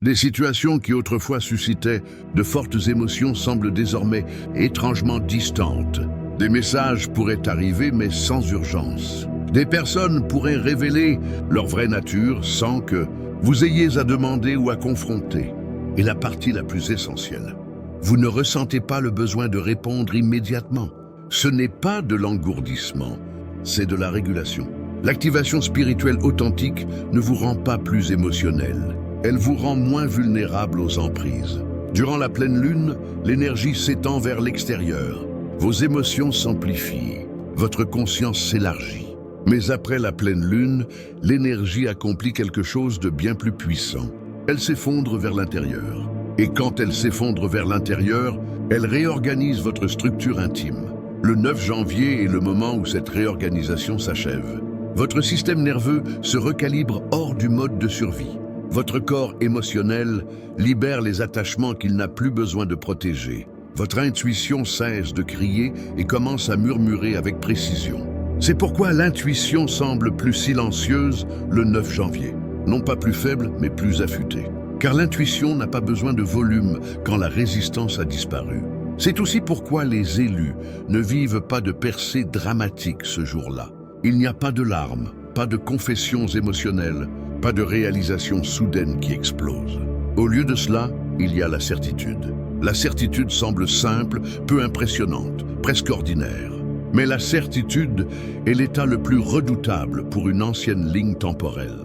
Des situations qui autrefois suscitaient de fortes émotions semblent désormais étrangement distantes. Des messages pourraient arriver mais sans urgence. Des personnes pourraient révéler leur vraie nature sans que vous ayez à demander ou à confronter. Et la partie la plus essentielle, vous ne ressentez pas le besoin de répondre immédiatement. Ce n'est pas de l'engourdissement, c'est de la régulation. L'activation spirituelle authentique ne vous rend pas plus émotionnel. Elle vous rend moins vulnérable aux emprises. Durant la pleine lune, l'énergie s'étend vers l'extérieur. Vos émotions s'amplifient. Votre conscience s'élargit. Mais après la pleine lune, l'énergie accomplit quelque chose de bien plus puissant. Elle s'effondre vers l'intérieur. Et quand elle s'effondre vers l'intérieur, elle réorganise votre structure intime. Le 9 janvier est le moment où cette réorganisation s'achève. Votre système nerveux se recalibre hors du mode de survie. Votre corps émotionnel libère les attachements qu'il n'a plus besoin de protéger. Votre intuition cesse de crier et commence à murmurer avec précision. C'est pourquoi l'intuition semble plus silencieuse le 9 janvier. Non pas plus faible, mais plus affûtée. Car l'intuition n'a pas besoin de volume quand la résistance a disparu. C'est aussi pourquoi les élus ne vivent pas de percées dramatiques ce jour-là. Il n'y a pas de larmes, pas de confessions émotionnelles, pas de réalisation soudaine qui explose. Au lieu de cela, il y a la certitude. La certitude semble simple, peu impressionnante, presque ordinaire. Mais la certitude est l'état le plus redoutable pour une ancienne ligne temporelle.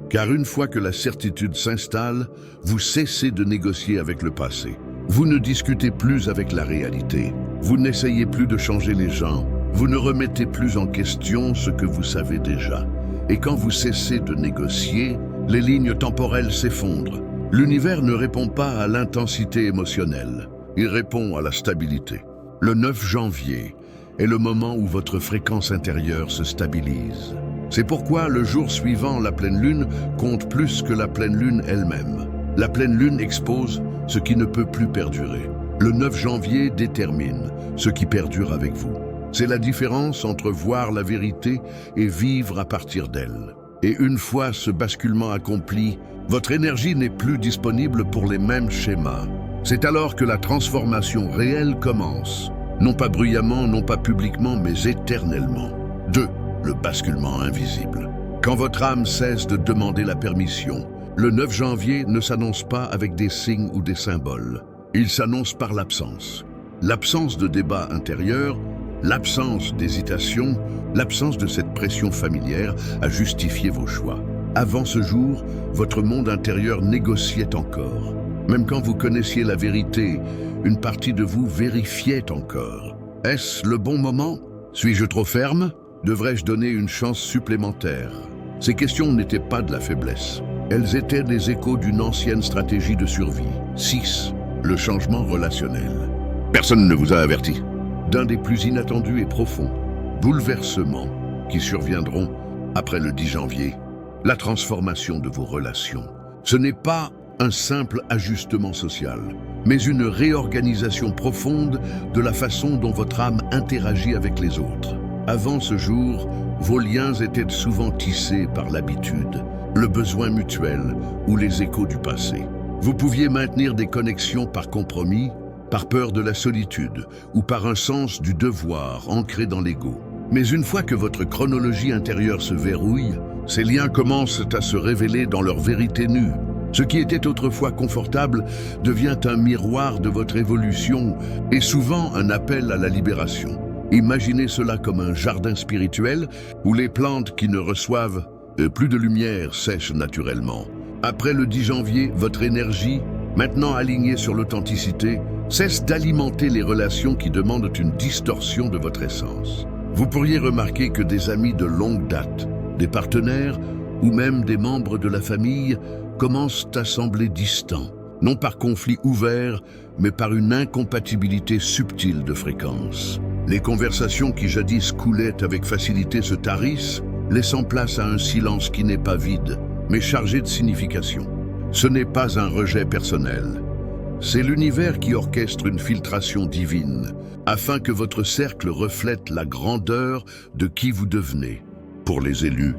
Car une fois que la certitude s'installe, vous cessez de négocier avec le passé. Vous ne discutez plus avec la réalité. Vous n'essayez plus de changer les gens. Vous ne remettez plus en question ce que vous savez déjà. Et quand vous cessez de négocier, les lignes temporelles s'effondrent. L'univers ne répond pas à l'intensité émotionnelle. Il répond à la stabilité. Le 9 janvier est le moment où votre fréquence intérieure se stabilise. C'est pourquoi le jour suivant la pleine lune compte plus que la pleine lune elle-même. La pleine lune expose ce qui ne peut plus perdurer. Le 9 janvier détermine ce qui perdure avec vous. C'est la différence entre voir la vérité et vivre à partir d'elle. Et une fois ce basculement accompli, votre énergie n'est plus disponible pour les mêmes schémas. C'est alors que la transformation réelle commence. Non pas bruyamment, non pas publiquement, mais éternellement. 2. Le basculement invisible. Quand votre âme cesse de demander la permission, le 9 janvier ne s'annonce pas avec des signes ou des symboles. Il s'annonce par l'absence. L'absence de débat intérieur, l'absence d'hésitation, l'absence de cette pression familière à justifier vos choix. Avant ce jour, votre monde intérieur négociait encore. Même quand vous connaissiez la vérité, une partie de vous vérifiait encore. Est-ce le bon moment? Suis-je trop ferme? Devrais-je donner une chance supplémentaire? Ces questions n'étaient pas de la faiblesse. Elles étaient des échos d'une ancienne stratégie de survie. 6. Le changement relationnel. Personne ne vous a averti. D'un des plus inattendus et profonds bouleversements qui surviendront après le 10 janvier, la transformation de vos relations. Ce n'est pas un simple ajustement social, mais une réorganisation profonde de la façon dont votre âme interagit avec les autres. Avant ce jour, vos liens étaient souvent tissés par l'habitude, le besoin mutuel ou les échos du passé. Vous pouviez maintenir des connexions par compromis, par peur de la solitude ou par un sens du devoir ancré dans l'ego. Mais une fois que votre chronologie intérieure se verrouille, ces liens commencent à se révéler dans leur vérité nue. Ce qui était autrefois confortable devient un miroir de votre évolution et souvent un appel à la libération. Imaginez cela comme un jardin spirituel où les plantes qui ne reçoivent plus de lumière sèchent naturellement. Après le 10 janvier, votre énergie, maintenant alignée sur l'authenticité, cesse d'alimenter les relations qui demandent une distorsion de votre essence. Vous pourriez remarquer que des amis de longue date, des partenaires ou même des membres de la famille commencent à sembler distants, non par conflit ouvert, mais par une incompatibilité subtile de fréquence. Les conversations qui jadis coulaient avec facilité se tarissent, laissant place à un silence qui n'est pas vide, mais chargé de signification. Ce n'est pas un rejet personnel. C'est l'univers qui orchestre une filtration divine, afin que votre cercle reflète la grandeur de qui vous devenez. Pour les élus,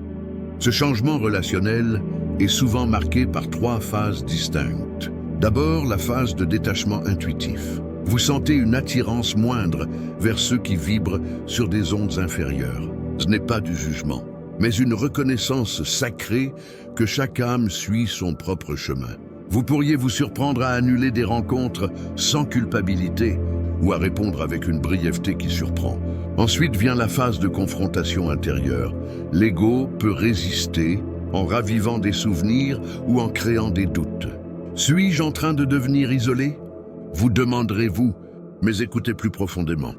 ce changement relationnel est souvent marquée par 3 phases distinctes. D'abord, la phase de détachement intuitif. Vous sentez une attirance moindre vers ceux qui vibrent sur des ondes inférieures. Ce n'est pas du jugement, mais une reconnaissance sacrée que chaque âme suit son propre chemin. Vous pourriez vous surprendre à annuler des rencontres sans culpabilité ou à répondre avec une brièveté qui surprend. Ensuite vient la phase de confrontation intérieure. L'ego peut résister en ravivant des souvenirs ou en créant des doutes. Suis-je en train de devenir isolé? Vous demanderez-vous, mais écoutez plus profondément.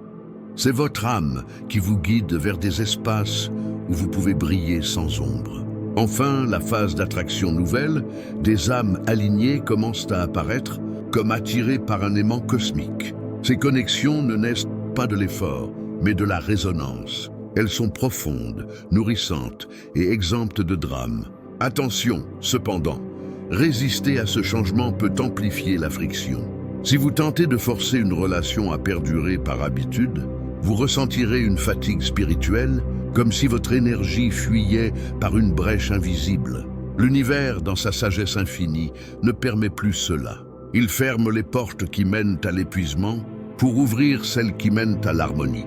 C'est votre âme qui vous guide vers des espaces où vous pouvez briller sans ombre. Enfin, la phase d'attraction nouvelle, des âmes alignées commencent à apparaître comme attirées par un aimant cosmique. Ces connexions ne naissent pas de l'effort, mais de la résonance. Elles sont profondes, nourrissantes et exemptes de drame. Attention, cependant, résister à ce changement peut amplifier la friction. Si vous tentez de forcer une relation à perdurer par habitude, vous ressentirez une fatigue spirituelle, comme si votre énergie fuyait par une brèche invisible. L'univers, dans sa sagesse infinie, ne permet plus cela. Il ferme les portes qui mènent à l'épuisement pour ouvrir celles qui mènent à l'harmonie.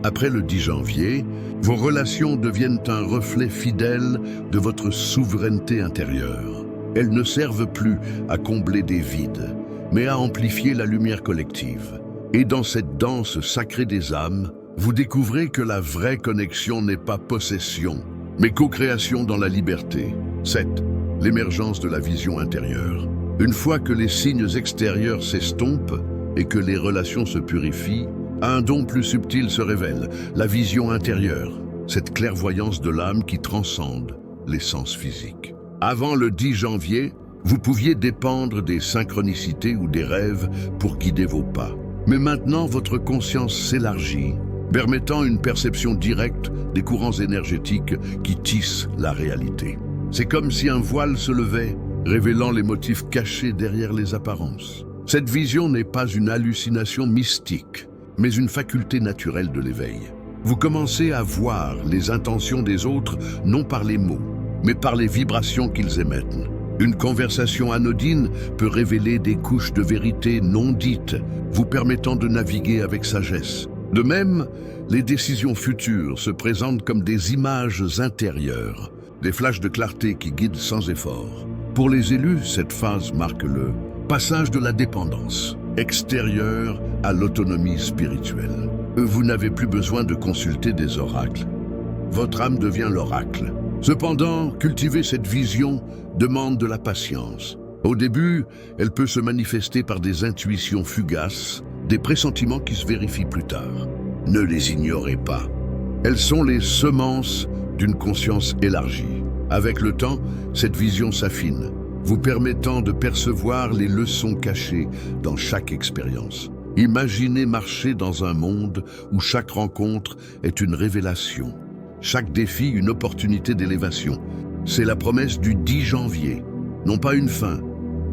Après le 10 janvier, vos relations deviennent un reflet fidèle de votre souveraineté intérieure. Elles ne servent plus à combler des vides, mais à amplifier la lumière collective. Et dans cette danse sacrée des âmes, vous découvrez que la vraie connexion n'est pas possession, mais co-création dans la liberté. 7. L'émergence de la vision intérieure. Une fois que les signes extérieurs s'estompent et que les relations se purifient, un don plus subtil se révèle, la vision intérieure, cette clairvoyance de l'âme qui transcende les sens physiques. Avant le 10 janvier, vous pouviez dépendre des synchronicités ou des rêves pour guider vos pas. Mais maintenant, votre conscience s'élargit, permettant une perception directe des courants énergétiques qui tissent la réalité. C'est comme si un voile se levait, révélant les motifs cachés derrière les apparences. Cette vision n'est pas une hallucination mystique, mais une faculté naturelle de l'éveil. Vous commencez à voir les intentions des autres, non par les mots, mais par les vibrations qu'ils émettent. Une conversation anodine peut révéler des couches de vérité non dites, vous permettant de naviguer avec sagesse. De même, les décisions futures se présentent comme des images intérieures, des flashs de clarté qui guident sans effort. Pour les élus, cette phase marque le passage de la dépendance extérieure à l'autonomie spirituelle. Vous n'avez plus besoin de consulter des oracles. Votre âme devient l'oracle. Cependant, cultiver cette vision demande de la patience. Au début, elle peut se manifester par des intuitions fugaces, des pressentiments qui se vérifient plus tard. Ne les ignorez pas. Elles sont les semences d'une conscience élargie. Avec le temps, cette vision s'affine, vous permettant de percevoir les leçons cachées dans chaque expérience. Imaginez marcher dans un monde où chaque rencontre est une révélation, chaque défi une opportunité d'élévation. C'est la promesse du 10 janvier, non pas une fin,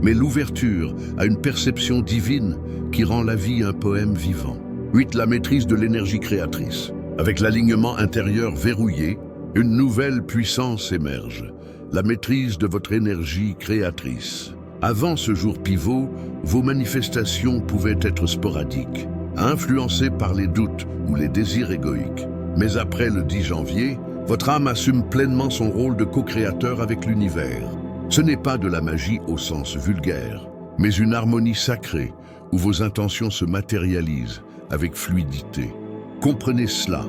mais l'ouverture à une perception divine qui rend la vie un poème vivant. 8. La maîtrise de l'énergie créatrice. Avec l'alignement intérieur verrouillé, une nouvelle puissance émerge, la maîtrise de votre énergie créatrice. Avant ce jour pivot, vos manifestations pouvaient être sporadiques, influencées par les doutes ou les désirs égoïques. Mais après le 10 janvier, votre âme assume pleinement son rôle de co-créateur avec l'univers. Ce n'est pas de la magie au sens vulgaire, mais une harmonie sacrée où vos intentions se matérialisent avec fluidité. Comprenez cela.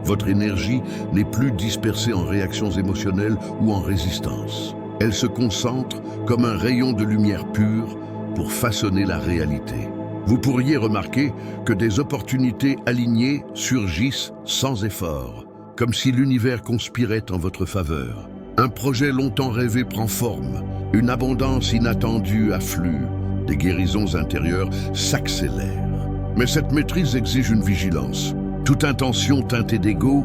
Votre énergie n'est plus dispersée en réactions émotionnelles ou en résistance. Elle se concentre comme un rayon de lumière pure pour façonner la réalité. Vous pourriez remarquer que des opportunités alignées surgissent sans effort, comme si l'univers conspirait en votre faveur. Un projet longtemps rêvé prend forme, une abondance inattendue afflue, des guérisons intérieures s'accélèrent. Mais cette maîtrise exige une vigilance. Toute intention teintée d'ego,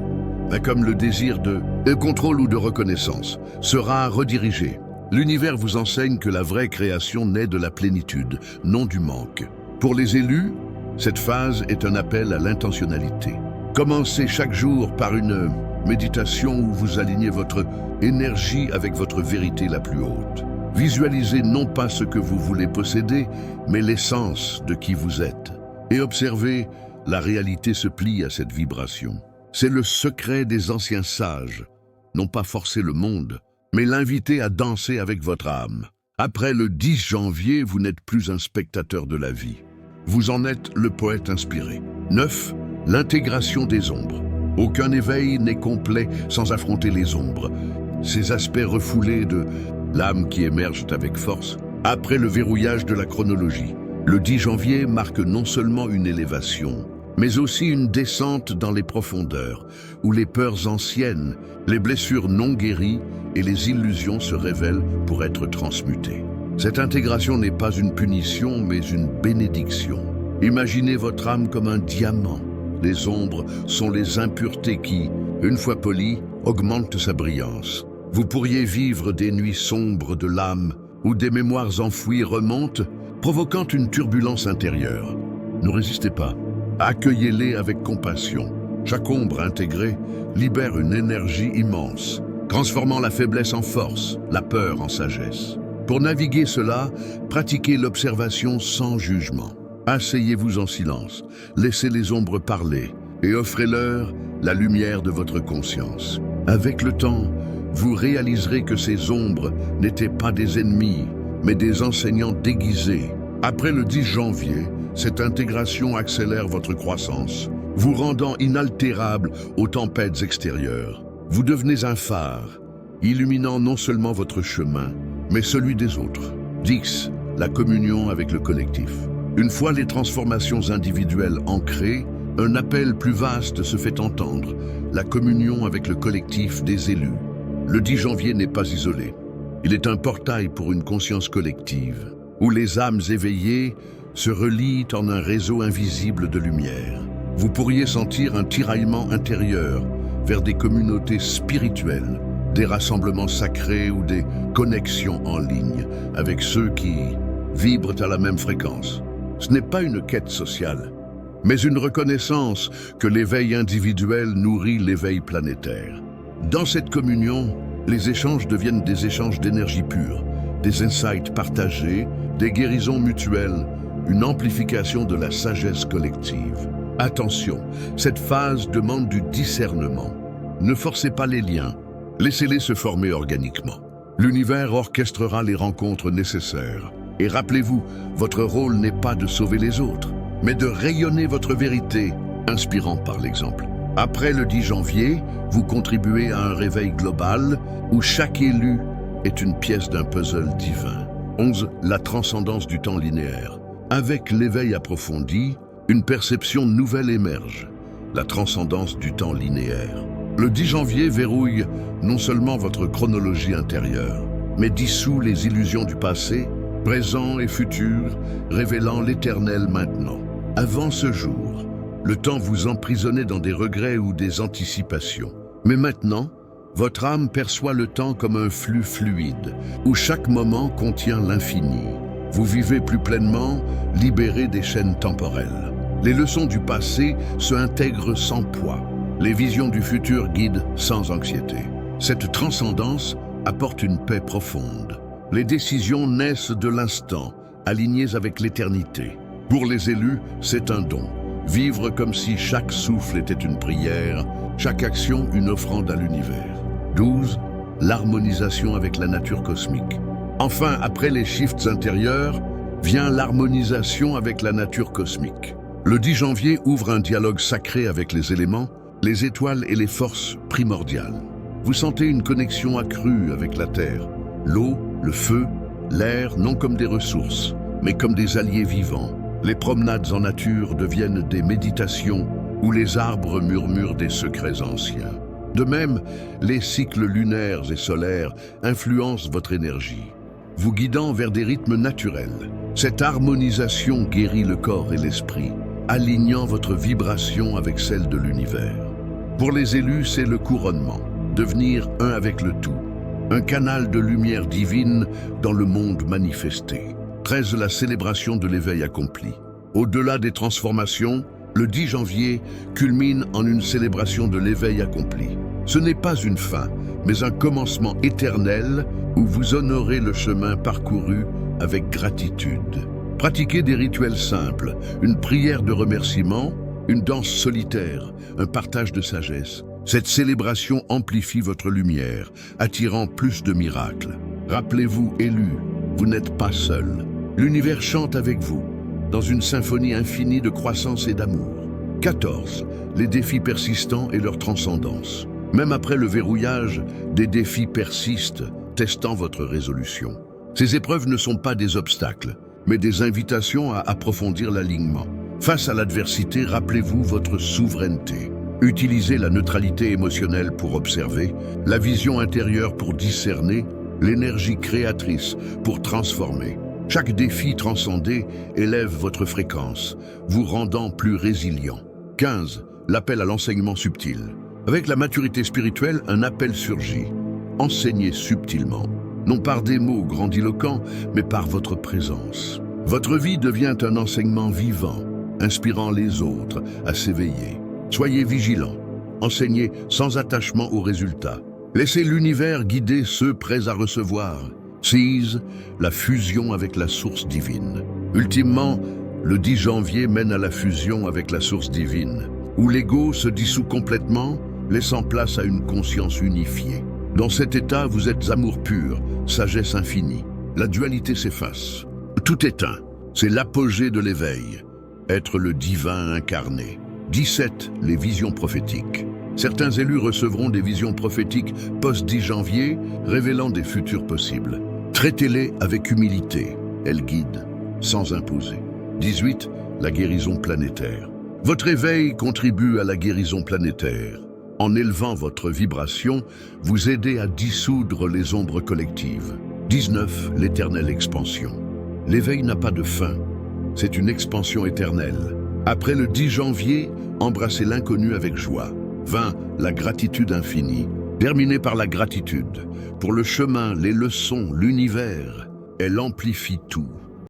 comme le désir de contrôle ou de reconnaissance, sera redirigée. L'univers vous enseigne que la vraie création naît de la plénitude, non du manque. Pour les élus, cette phase est un appel à l'intentionnalité. Commencez chaque jour par une méditation où vous alignez votre énergie avec votre vérité la plus haute. Visualisez non pas ce que vous voulez posséder, mais l'essence de qui vous êtes. Et observez, la réalité se plie à cette vibration. C'est le secret des anciens sages. Non pas forcer le monde, mais l'inviter à danser avec votre âme. Après le 10 janvier, vous n'êtes plus un spectateur de la vie. Vous en êtes le poète inspiré. 9. L'intégration des ombres. Aucun éveil n'est complet sans affronter les ombres. Ces aspects refoulés de l'âme qui émergent avec force après le verrouillage de la chronologie. Le 10 janvier marque non seulement une élévation, mais aussi une descente dans les profondeurs, où les peurs anciennes, les blessures non guéries et les illusions se révèlent pour être transmutées. Cette intégration n'est pas une punition, mais une bénédiction. Imaginez votre âme comme un diamant. Les ombres sont les impuretés qui, une fois polies, augmentent sa brillance. Vous pourriez vivre des nuits sombres de l'âme, où des mémoires enfouies remontent, provoquant une turbulence intérieure. Ne résistez pas. Accueillez-les avec compassion. Chaque ombre intégrée libère une énergie immense, transformant la faiblesse en force, la peur en sagesse. Pour naviguer cela, pratiquez l'observation sans jugement. Asseyez-vous en silence, laissez les ombres parler et offrez-leur la lumière de votre conscience. Avec le temps, vous réaliserez que ces ombres n'étaient pas des ennemis, mais des enseignants déguisés. Après le 10 janvier, cette intégration accélère votre croissance, vous rendant inaltérable aux tempêtes extérieures. Vous devenez un phare, illuminant non seulement votre chemin, mais celui des autres. 10. La communion avec le collectif. Une fois les transformations individuelles ancrées, un appel plus vaste se fait entendre, la communion avec le collectif des élus. Le 10 janvier n'est pas isolé. Il est un portail pour une conscience collective, où les âmes éveillées se relient en un réseau invisible de lumière. Vous pourriez sentir un tiraillement intérieur vers des communautés spirituelles, des rassemblements sacrés ou des connexions en ligne avec ceux qui vibrent à la même fréquence. Ce n'est pas une quête sociale, mais une reconnaissance que l'éveil individuel nourrit l'éveil planétaire. Dans cette communion, les échanges deviennent des échanges d'énergie pure, des insights partagés, des guérisons mutuelles, une amplification de la sagesse collective. Attention, cette phase demande du discernement. Ne forcez pas les liens, laissez-les se former organiquement. L'univers orchestrera les rencontres nécessaires. Et rappelez-vous, votre rôle n'est pas de sauver les autres, mais de rayonner votre vérité, inspirant par l'exemple. Après le 10 janvier, vous contribuez à un réveil global où chaque élu est une pièce d'un puzzle divin. 11. La transcendance du temps linéaire. Avec l'éveil approfondi, une perception nouvelle émerge, la transcendance du temps linéaire. Le 10 janvier verrouille non seulement votre chronologie intérieure, mais dissout les illusions du passé, présent et futur, révélant l'éternel maintenant. Avant ce jour, le temps vous emprisonnait dans des regrets ou des anticipations. Mais maintenant, votre âme perçoit le temps comme un flux fluide, où chaque moment contient l'infini. Vous vivez plus pleinement, libéré des chaînes temporelles. Les leçons du passé se intègrent sans poids. Les visions du futur guident sans anxiété. Cette transcendance apporte une paix profonde. Les décisions naissent de l'instant, alignées avec l'éternité. Pour les élus, c'est un don. Vivre comme si chaque souffle était une prière, chaque action une offrande à l'univers. 12. L'harmonisation avec la nature cosmique. Enfin, après les shifts intérieurs, vient l'harmonisation avec la nature cosmique. Le 10 janvier ouvre un dialogue sacré avec les éléments, les étoiles et les forces primordiales. Vous sentez une connexion accrue avec la Terre, l'eau, le feu, l'air, non comme des ressources, mais comme des alliés vivants. Les promenades en nature deviennent des méditations où les arbres murmurent des secrets anciens. De même, les cycles lunaires et solaires influencent votre énergie, vous guidant vers des rythmes naturels. Cette harmonisation guérit le corps et l'esprit, alignant votre vibration avec celle de l'univers. Pour les élus, c'est le couronnement, devenir un avec le tout, un canal de lumière divine dans le monde manifesté. 13. La célébration de l'éveil accompli. Au-delà des transformations, le 10 janvier culmine en une célébration de l'éveil accompli. Ce n'est pas une fin, mais un commencement éternel où vous honorez le chemin parcouru avec gratitude. Pratiquez des rituels simples, une prière de remerciement, une danse solitaire, un partage de sagesse. Cette célébration amplifie votre lumière, attirant plus de miracles. Rappelez-vous, élus, vous n'êtes pas seul. L'univers chante avec vous, dans une symphonie infinie de croissance et d'amour. 14. Les défis persistants et leur transcendance. Même après le verrouillage, des défis persistent, testant votre résolution. Ces épreuves ne sont pas des obstacles, mais des invitations à approfondir l'alignement. Face à l'adversité, rappelez-vous votre souveraineté. Utilisez la neutralité émotionnelle pour observer, la vision intérieure pour discerner, l'énergie créatrice pour transformer. Chaque défi transcendé élève votre fréquence, vous rendant plus résilient. 15. L'appel à l'enseignement subtil. Avec la maturité spirituelle, un appel surgit. Enseignez subtilement, non par des mots grandiloquents, mais par votre présence. Votre vie devient un enseignement vivant, inspirant les autres à s'éveiller. Soyez vigilants, enseignez sans attachement aux résultats. Laissez l'univers guider ceux prêts à recevoir. Seize la fusion avec la source divine. Ultimement, le 10 janvier mène à la fusion avec la source divine, où l'ego se dissout complètement, laissant place à une conscience unifiée. Dans cet état, vous êtes amour pur, sagesse infinie. La dualité s'efface. Tout éteint. C'est l'apogée de l'éveil. Être le divin incarné. 17. Les visions prophétiques. Certains élus recevront des visions prophétiques post-10 janvier, révélant des futurs possibles. Traitez-les avec humilité. Elles guident, sans imposer. 18. La guérison planétaire. Votre éveil contribue à la guérison planétaire. En élevant votre vibration, vous aidez à dissoudre les ombres collectives. 19. L'éternelle expansion. L'éveil n'a pas de fin. C'est une expansion éternelle. Après le 10 janvier, embrassez l'inconnu avec joie. 20. La gratitude infinie. Terminez par la gratitude. Pour le chemin, les leçons, l'univers, elle amplifie tout.